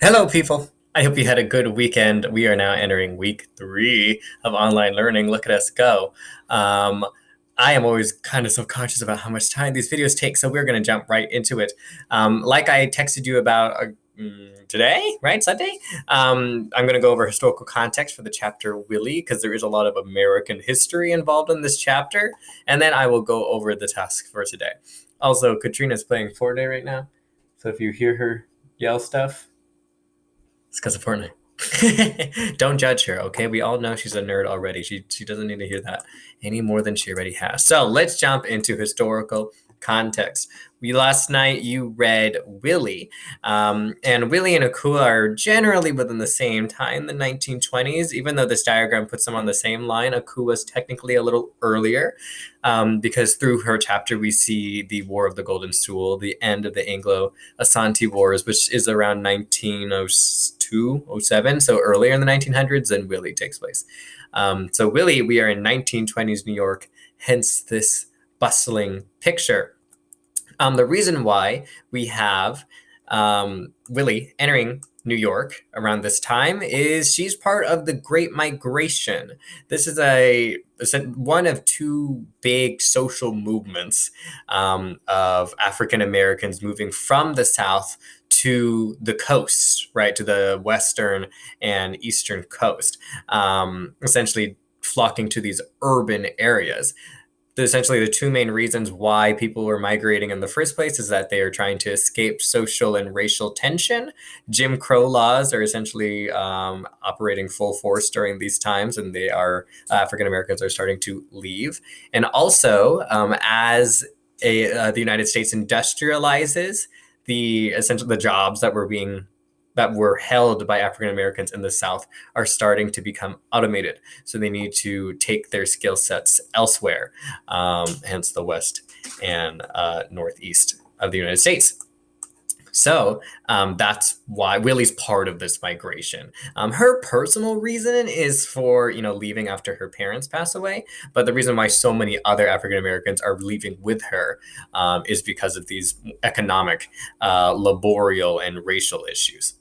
Hello, people. I hope you had a good weekend. We are now entering week 3 of online learning. Look at us go. Um, I am always kind of subconscious about how much time these videos take, so we're going to jump right into it. Like I texted you about today, right? Sunday? I'm going to go over historical context for the chapter Willie, because there is a lot of American history involved in this chapter, and then I will go over the task for today. Also, Katrina's playing Fortnite right now, so if you hear her yell stuff, it's because of Fortnite. Don't judge her, okay? We all know she's a nerd already. She doesn't need to hear that any more than she already has. So let's jump into historical context. Last night you read Willie, and Willie and Akua are generally within the same time, the 1920s. Even though this diagram puts them on the same line, Akua is technically a little earlier, because through her chapter we see the War of the Golden Stool, the end of the Anglo-Asante Wars, which is around 1902, 07, so earlier in the 1900s than Willie takes place. So Willie, we are in 1920s New York, hence this bustling picture. The reason why we have Willie entering New York around this time is she's part of the Great Migration. This is one of two big social movements of African Americans moving from the South to the coast, right, to the western and eastern coast, essentially flocking to these urban areas. Essentially, the two main reasons why people were migrating in the first place is that they are trying to escape social and racial tension. Jim Crow laws are essentially operating full force during these times, and they are African Americans are starting to leave. And also, as the United States industrializes, the jobs that were held by African Americans in the South are starting to become automated. So they need to take their skill sets elsewhere, hence the West and Northeast of the United States. So that's why Willie's part of this migration. Her personal reason is for leaving after her parents pass away, but the reason why so many other African Americans are leaving with her is because of these economic, laborial, and racial issues.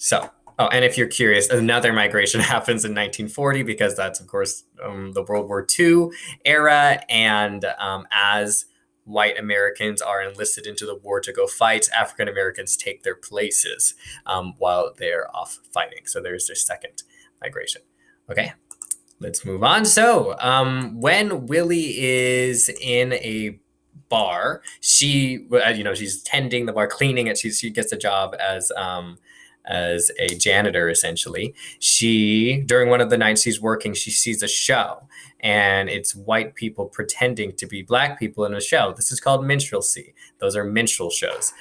So, oh, and if you're curious, another migration happens in 1940 because that's, of course, the World War II era. And as white Americans are enlisted into the war to go fight, African Americans take their places while they're off fighting. So there's their second migration. Okay, let's move on. So when Willie is in a bar, she's tending the bar, cleaning it. She gets a job as a janitor, essentially. During one of the nights she's working, she sees a show, and it's white people pretending to be black people in a show. This is called minstrelsy. Those are minstrel shows.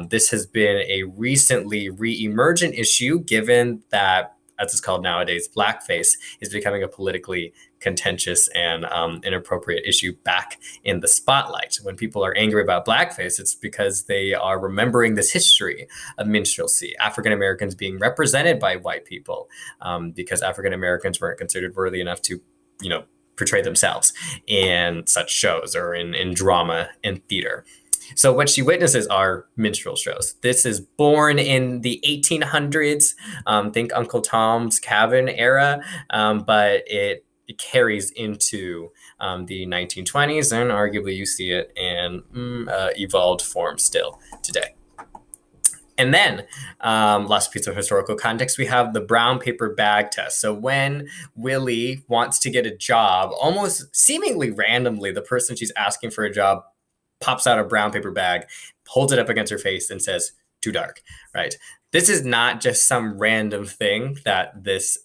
This has been a recently re-emergent issue, given that, as it's called nowadays, blackface is becoming a politically contentious and inappropriate issue back in the spotlight. When people are angry about blackface, it's because they are remembering this history of minstrelsy, African Americans being represented by white people, because African Americans weren't considered worthy enough to, portray themselves in such shows or in drama and theater. So what she witnesses are minstrel shows. This is born in the 1800s, think Uncle Tom's Cabin era, but it carries into the 1920s, and arguably you see it in evolved form still today. And then, last piece of historical context, we have the brown paper bag test. So when Willie wants to get a job, almost seemingly randomly, the person she's asking for a job pops out a brown paper bag, holds it up against her face, and says, "Too dark," right? This is not just some random thing that this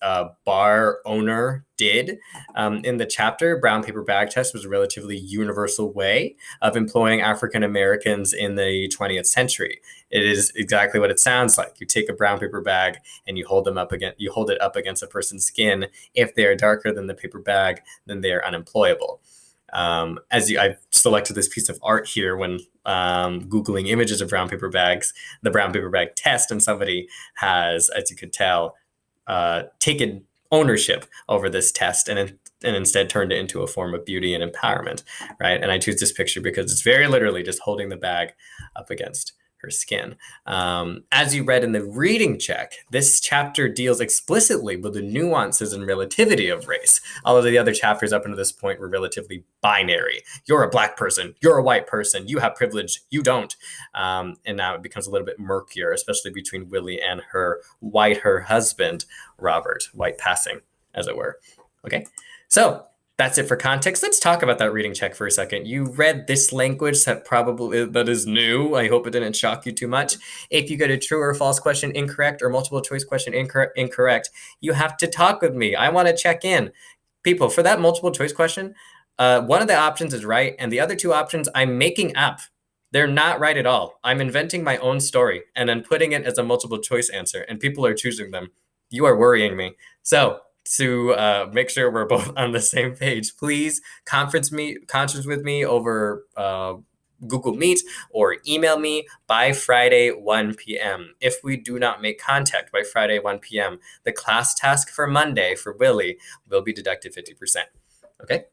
bar owner did. In the chapter, brown paper bag test was a relatively universal way of employing African Americans in the 20th century. It is exactly what it sounds like. You take a brown paper bag and you hold it up against a person's skin. If they are darker than the paper bag, then they are unemployable. I've selected this piece of art here when Googling images of brown paper bags, the brown paper bag test, and somebody has, as you could tell, taken ownership over this test and instead turned it into a form of beauty and empowerment, right? And I choose this picture because it's very literally just holding the bag up against her skin. As you read in the reading check, this chapter deals explicitly with the nuances and relativity of race. All of the other chapters up until this point were relatively binary. You're a black person, you're a white person, you have privilege, you don't. And now it becomes a little bit murkier, especially between Willie and her husband, Robert, white passing, as it were. Okay, so that's it for context. Let's talk about that reading check for a second. You read this language that is new. I hope it didn't shock you too much. If you get a true or false question incorrect or multiple choice question incorrect, you have to talk with me. I want to check in. People, for that multiple choice question, one of the options is right, and the other two options I'm making up. They're not right at all. I'm inventing my own story and then putting it as a multiple choice answer, and people are choosing them. You are worrying me. So to make sure we're both on the same page, please conference with me over Google Meet or email me by Friday 1 p.m. If we do not make contact by Friday 1 p.m., the class task for Monday for Willie will be deducted 50%. Okay?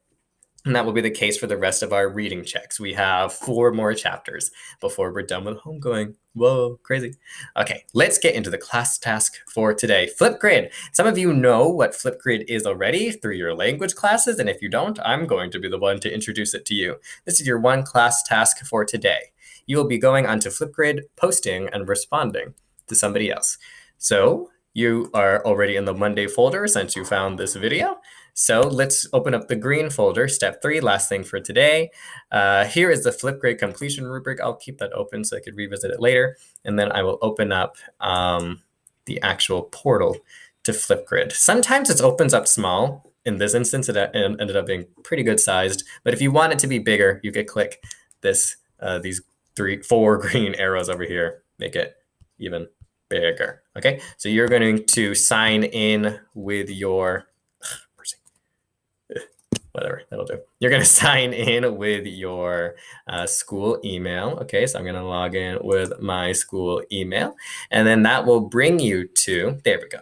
And that will be the case for the rest of our reading checks. We have 4 more chapters before we're done with homegoing. Whoa, crazy. Okay, let's get into the class task for today. Flipgrid. Some of you know what Flipgrid is already through your language classes, and if you don't, I'm going to be the one to introduce it to you. This is your one class task for today. You will be going onto Flipgrid, posting, and responding to somebody else. So you are already in the Monday folder since you found this video. So let's open up the green folder, step 3, last thing for today. Here is the Flipgrid completion rubric. I'll keep that open so I could revisit it later. And then I will open up the actual portal to Flipgrid. Sometimes it opens up small. In this instance, it ended up being pretty good sized. But if you want it to be bigger, you could click these 4 green arrows over here, make it even bigger. Okay, so you're going to sign in with your whatever, that'll do. You're going to sign in with your school email. Okay, so I'm going to log in with my school email, and then that will bring you to, there we go.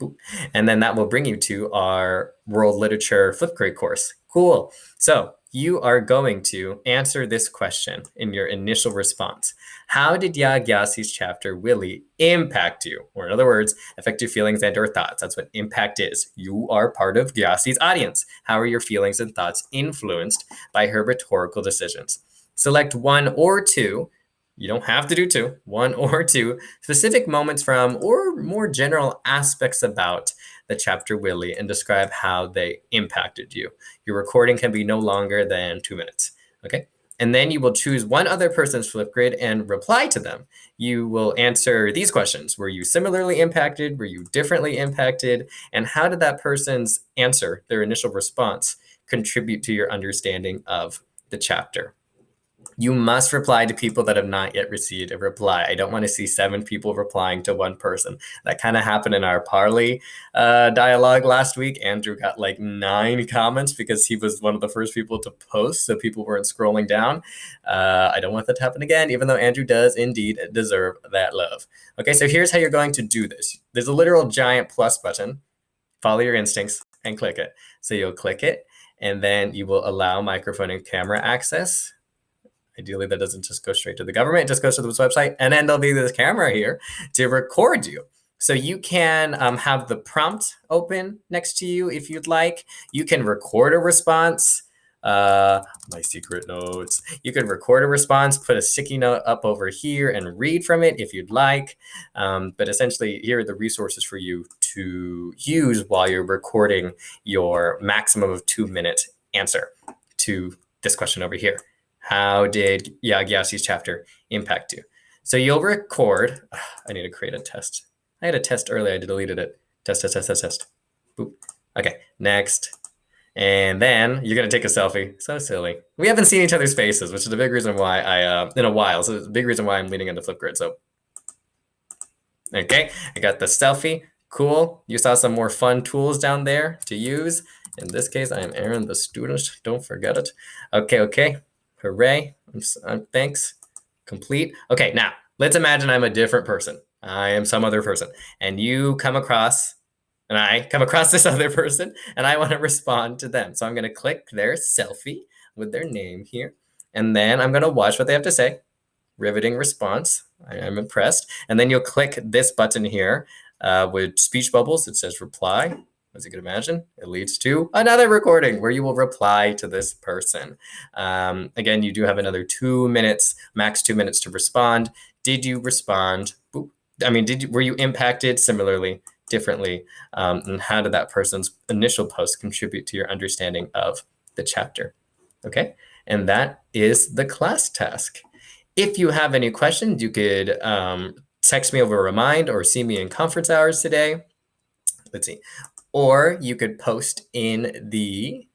Ooh. And then that will bring you to our World Literature Flipgrid course. Cool. So you are going to answer this question in your initial response. How did Yaa Gyasi's chapter Willie impact you? Or in other words, affect your feelings and or thoughts. That's what impact is. You are part of Gyasi's audience. How are your feelings and thoughts influenced by her rhetorical decisions? Select 1 or 2. You don't have to do 2, 1 or 2 specific moments from or more general aspects about the chapter Willie and describe how they impacted you. Your recording can be no longer than 2 minutes. Okay. And then you will choose one other person's Flipgrid and reply to them. You will answer these questions. Were you similarly impacted? Were you differently impacted? And how did that person's answer, their initial response, contribute to your understanding of the chapter? You must reply to people that have not yet received a reply. I don't want to see 7 people replying to 1 person. That kind of happened in our Parley dialogue last week. Andrew got like 9 comments because he was one of the first people to post, so people weren't scrolling down. I don't want that to happen again, even though Andrew does indeed deserve that love. Okay, so here's how you're going to do this. There's a literal giant plus button. Follow your instincts and click it. So you'll click it, and then you will allow microphone and camera access. Ideally, that doesn't just go straight to the government. It just goes to this website, and then there'll be this camera here to record you. So you can have the prompt open next to you if you'd like. You can record a response. My secret notes. You can record a response, put a sticky note up over here, and read from it if you'd like. But essentially, here are the resources for you to use while you're recording your maximum of 2-minute answer to this question over here. How did Yaa Gyasi's chapter impact you? So you'll record. I need to create a test. I had a test earlier. I deleted it. Test. Boop. Okay, next. And then you're going to take a selfie. So silly. We haven't seen each other's faces, which is a big reason why in a while. So it's a big reason why I'm leaning into Flipgrid. So, okay, I got the selfie. Cool. You saw some more fun tools down there to use. In this case, I am Aaron, the student. Don't forget it. Okay. Hooray. Thanks. Complete. Okay, now let's imagine I'm a different person. I am some other person. And I come across this other person, and I want to respond to them. So I'm going to click their selfie with their name here. And then I'm going to watch what they have to say. riveting response. I am impressed. And then you'll click this button here with speech bubbles. It says reply. As you can imagine, it leads to another recording where you will reply to this person. Again, you do have another 2 minutes, max 2 minutes to respond. Did you respond? Were you impacted similarly, differently? And how did that person's initial post contribute to your understanding of the chapter? Okay, and that is the class task. If you have any questions, you could text me over Remind or see me in conference hours today. Let's see. Or you could post in the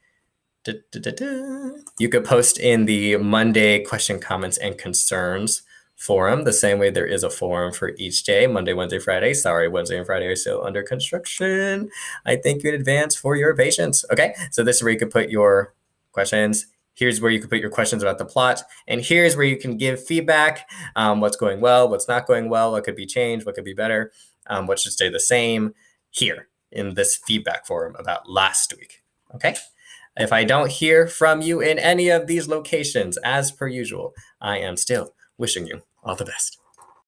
Monday question, comments, and concerns forum, the same way there is a forum for each day, Monday, Wednesday, Friday. Sorry, Wednesday and Friday are still under construction. I thank you in advance for your patience. Okay, so this is where you could put your questions. Here's where you can put your questions about the plot. And here's where you can give feedback, what's going well, what's not going well, what could be changed, what could be better, what should stay the same here in this feedback forum about last week, okay? If I don't hear from you in any of these locations, as per usual, I am still wishing you all the best.